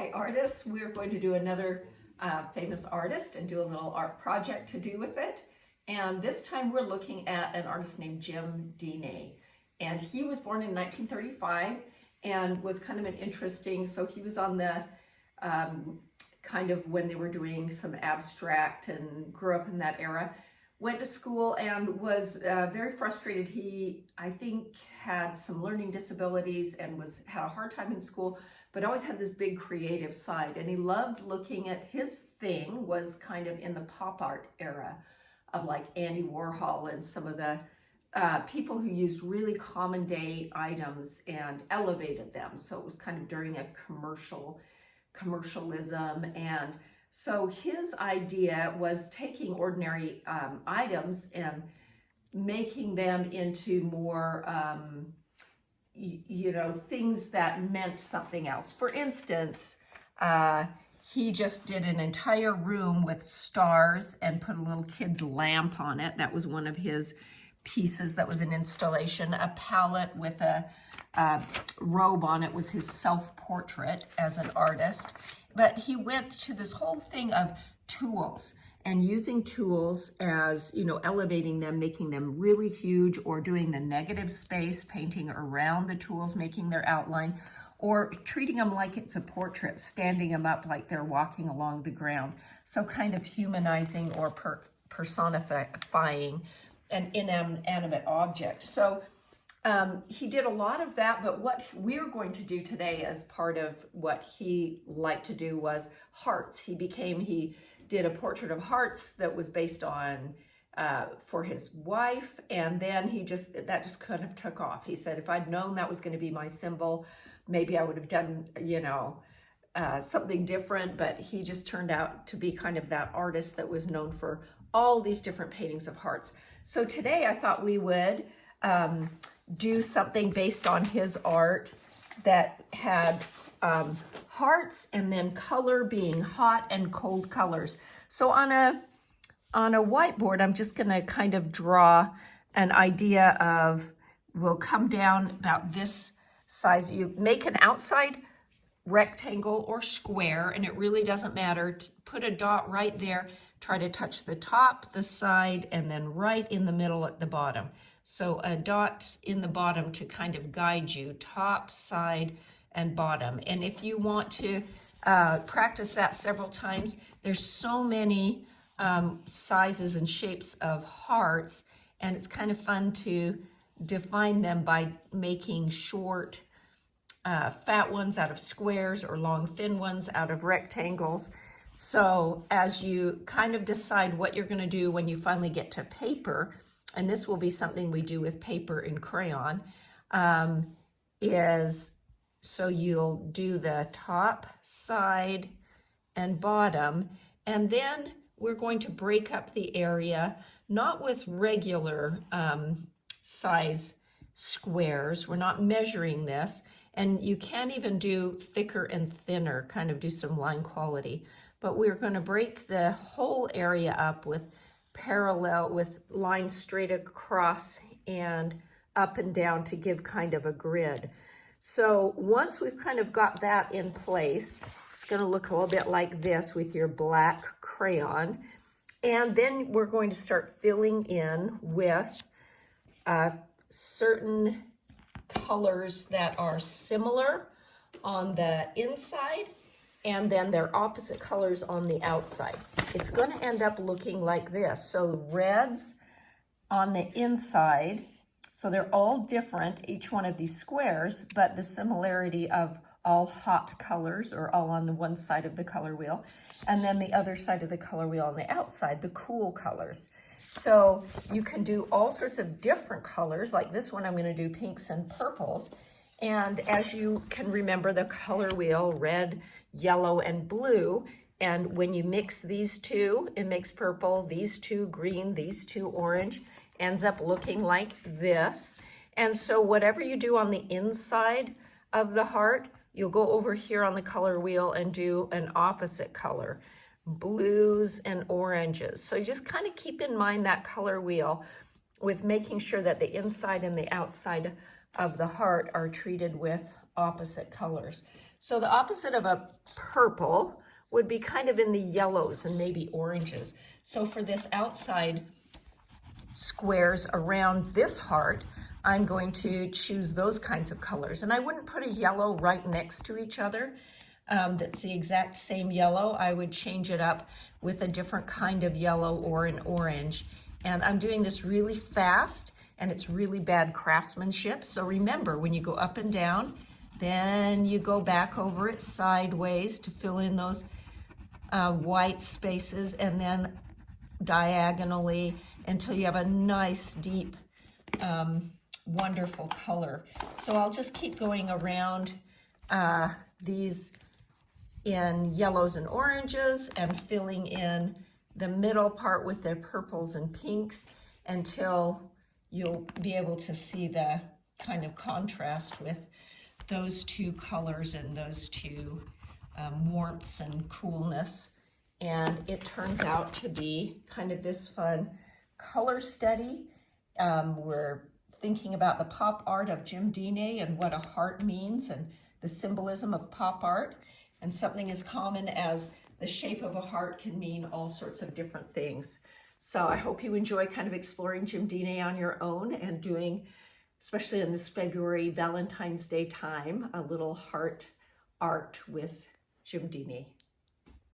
Hi artists, we're going to do another famous artist and do a little art project to do with it. And this time we're looking at an artist named Dine. And he was born in 1935 and was kind of an interesting, so he was on the kind of when they were doing some abstract and grew up in that era. Went to school and was very frustrated. He, I think, had some learning disabilities and had a hard time in school, but always had this big creative side. And he loved looking at, his thing was kind of in the pop art era of like Andy Warhol and some of the people who used really common day items and elevated them. So it was kind of during a commercialism. And so his idea was taking ordinary items and making them into more, things that meant something else. For instance, he just did an entire room with stars and put a little kid's lamp on it. That was one of his pieces that was an installation. A palette with a robe on it was his self-portrait as an artist. But he went to this whole thing of tools and using tools as, elevating them, making them really huge, or doing the negative space, painting around the tools, making their outline, or treating them like it's a portrait, standing them up like they're walking along the ground. So kind of humanizing or personifying an inanimate object. So he did a lot of that, but what we're going to do today as part of what he liked to do was hearts. He did a portrait of hearts that was based on, for his wife, and then that just kind of took off. He said, if I'd known that was going to be my symbol, maybe I would have done, something different, but he just turned out to be kind of that artist that was known for all these different paintings of hearts. So today I thought we would do something based on his art that had hearts and then color being hot and cold colors. So on a whiteboard, I'm just gonna kind of draw an idea of, we'll come down about this size. You make an outside rectangle or square, and it really doesn't matter. Put a dot right there, try to touch the top, the side, and then right in the middle at the bottom. So a dot in the bottom to kind of guide you, top, side, and bottom. And if you want to practice that several times, there's so many sizes and shapes of hearts, and it's kind of fun to define them by making short, fat ones out of squares or long, thin ones out of rectangles. So as you kind of decide what you're going to do when you finally get to paper, and this will be something we do with paper and crayon, so you'll do the top, side, and bottom, and then we're going to break up the area, not with regular size squares. We're not measuring this, and you can even do thicker and thinner, kind of do some line quality, but we're going to break the whole area up with lines straight across and up and down to give kind of a grid. So once we've kind of got that in place, it's going to look a little bit like this with your black crayon. And then we're going to start filling in with certain colors that are similar on the inside, and then they're opposite colors on the outside. It's going to end up looking like this. So reds on the inside, so they're all different, each one of these squares, but the similarity of all hot colors, or all on the one side of the color wheel, and then the other side of the color wheel on the outside, the cool colors. So you can do all sorts of different colors, like this one I'm going to do pinks and purples. And as you can remember, the color wheel, red, yellow, and blue, and when you mix these two, it makes purple, these two green, these two orange, ends up looking like this. And so whatever you do on the inside of the heart, you'll go over here on the color wheel and do an opposite color, blues and oranges. So you just kind of keep in mind that color wheel with making sure that the inside and the outside of the heart are treated with opposite colors. So the opposite of a purple would be kind of in the yellows and maybe oranges. So for this outside squares around this heart, I'm going to choose those kinds of colors. And I wouldn't put a yellow right next to each other that's the exact same yellow. I would change it up with a different kind of yellow or an orange. And I'm doing this really fast, and it's really bad craftsmanship. So remember, when you go up and down, then you go back over it sideways to fill in those white spaces, and then diagonally until you have a nice, deep, wonderful color. So I'll just keep going around these in yellows and oranges and filling in the middle part with the purples and pinks until you'll be able to see the kind of contrast with those two colors and those two warmths and coolness. And it turns out to be kind of this fun color study. We're thinking about the pop art of Jim Dine and what a heart means and the symbolism of pop art. And something as common as the shape of a heart can mean all sorts of different things. So I hope you enjoy kind of exploring Jim Dine on your own and doing, especially in this February Valentine's Day time, a little heart art with Jim Dine.